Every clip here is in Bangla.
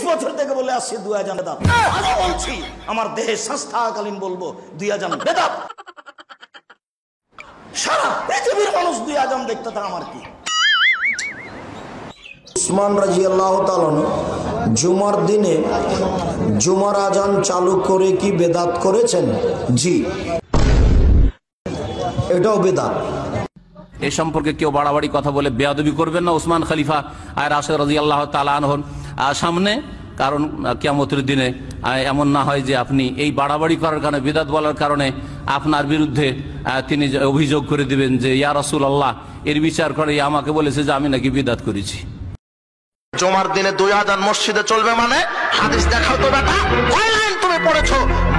বছর থেকে বলে আসছি 2 আযান বেদাত। আজও বলছি, আমার দেহে শ্বাস থাকাকালীন বলবো 2 আযান বেদাত। সারা পৃথিবীর মানুষ 2 আযান দেখতে থাকে, আমার কি? উসমান রাদিয়াল্লাহু তাআলা জুমার দিনে জুমার আজান চালু করে কি বেদাত করেছেন? জি, এটাও বেদাত। এ সম্পর্কে কেউ বাড়াবাড়ি কথা বলে বেয়াদবি করবেন না উসমান খলিফা আর রাশিদ রাদিয়াল্লাহু তাআলা আনহুর সামনে, কারণ কিয়ামতের দিনে এমন না হয় যে আপনি এই বাড়াবাড়ি করার কারণে, বিদআত বলার কারণে আপনার বিরুদ্ধে তিনি অভিযোগ করে দিবেন যে ইয়া রাসূলুল্লাহ, এর বিচার করে আমাকে বলেছে যে আমি নাকি বিদআত করেছি। জুমার দিনে 2 আযান মসজিদে চলবে মানে হাদিস দেখাও তো বেটা, কয় লাইন তুমি পড়েছো?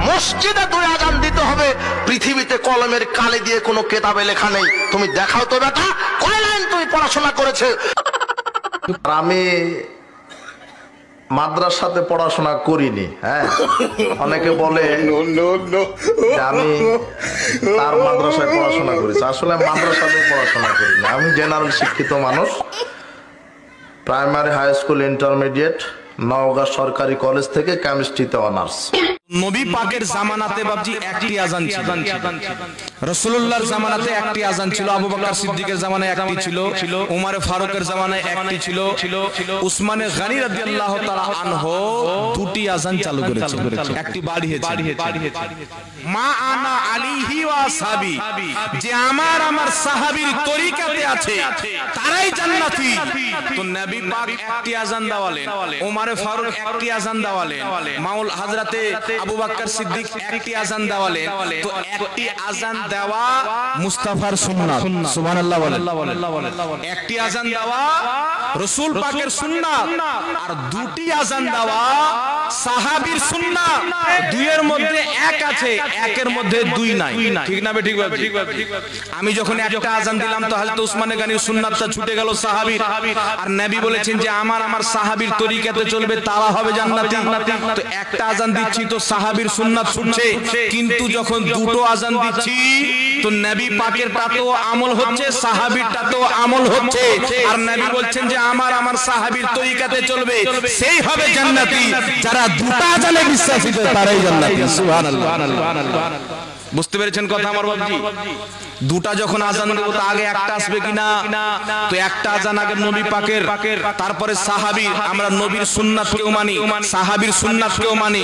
মসজিদে 2 আযান দিতে হবে, পৃথিবীতে কলমের কালি দিয়ে কোনো কিতাবে লেখা নেই। তুমি দেখাও তো বেটা, কয় লাইন তুমি পড়াশোনা করেছো? আমি মাদ্রাসাতে পড়াশোনা করিনি। হ্যাঁ, অনেকে বলে আমি তার মাদ্রাসায় পড়াশোনা করেছি। আসলে মাদ্রাসাতে পড়াশোনা করিনি, আমি জেনারেল শিক্ষিত মানুষ। Primary, high school, intermediate Naogaon সরকারি কলেজ থেকে কেমিস্ট্রিতে অনার্স। নবী পাকের জামানাতে বাবজি একটি আযান ছিল, রাসূলুল্লাহর জামানাতে একটি আযান ছিল, আবু বকর সিদ্দিকের জামানায় একটি ছিল, উমর ফারুকের জামানায় একটি ছিল, উসমানে গনি রাদিয়াল্লাহু তাআলা আনহু দুটি আযান চালু করেছে, একটি বাড়িয়েছে। মা আনা আলাইহি ওয়া আসহাবি, যে আমার সাহাবীর তরিকাতে আছে তারাই জান্নাতি। তো নবী পাক একটি আযান দেওয়ালেন, উমর ফারুক একটি আযান দেওয়ালেন, মাওল হযরতে আবু বকর সিদ্দিক একটি আযান দেওয়ালেন। তো একটি আযান দেওয়া মুস্তাফার সুন্নাত, সুবহানাল্লাহ বলেন। একটি আযান দেওয়া রাসূল পাকের সুন্নাত, আর দুটি আযান দেওয়া সাহাবীর সুন্নাত। দুইয়ের মধ্যে এক আছে, একের মধ্যে দুই নাই। ঠিক না ঠিক ভাবে? আমি যখন একটা আযান দিলাম তো হযরত উসমানে গনির সুন্নাতটা ছুটে গেল সাহাবীর, আর নবী বলেছেন যে আমার সাহাবীর তরিকাতে চলবে তারা হবে জান্নাতি। তো একটা আযান দিচ্ছি তো সাহাবীর সুন্নাত ছুটছে, কিন্তু যখন দুটো আযান দিচ্ছি তো নবী পাকের তাতেও আমল হচ্ছে, সাহাবীর তাতেও আমল হচ্ছে, আর নবী বলছেন যে আমার সাহাবীর তরিকাতে চলবে সেই হবে জান্নাতি। যারা দুটো আযানে বিশ্বাসী তারাই জান্নাতি। সুবহানাল্লাহ। বুঝতে পেরেছেন কথা আমার বাবজি? দুটা যখন আযান দেব তো আগে একটা আসবে কিনা? তো একটা আযান আগে নবী পাকের, তারপরে সাহাবী। আমরা নবীর সুন্নাতকেও মানি, সাহাবীর সুন্নাতকেও মানি।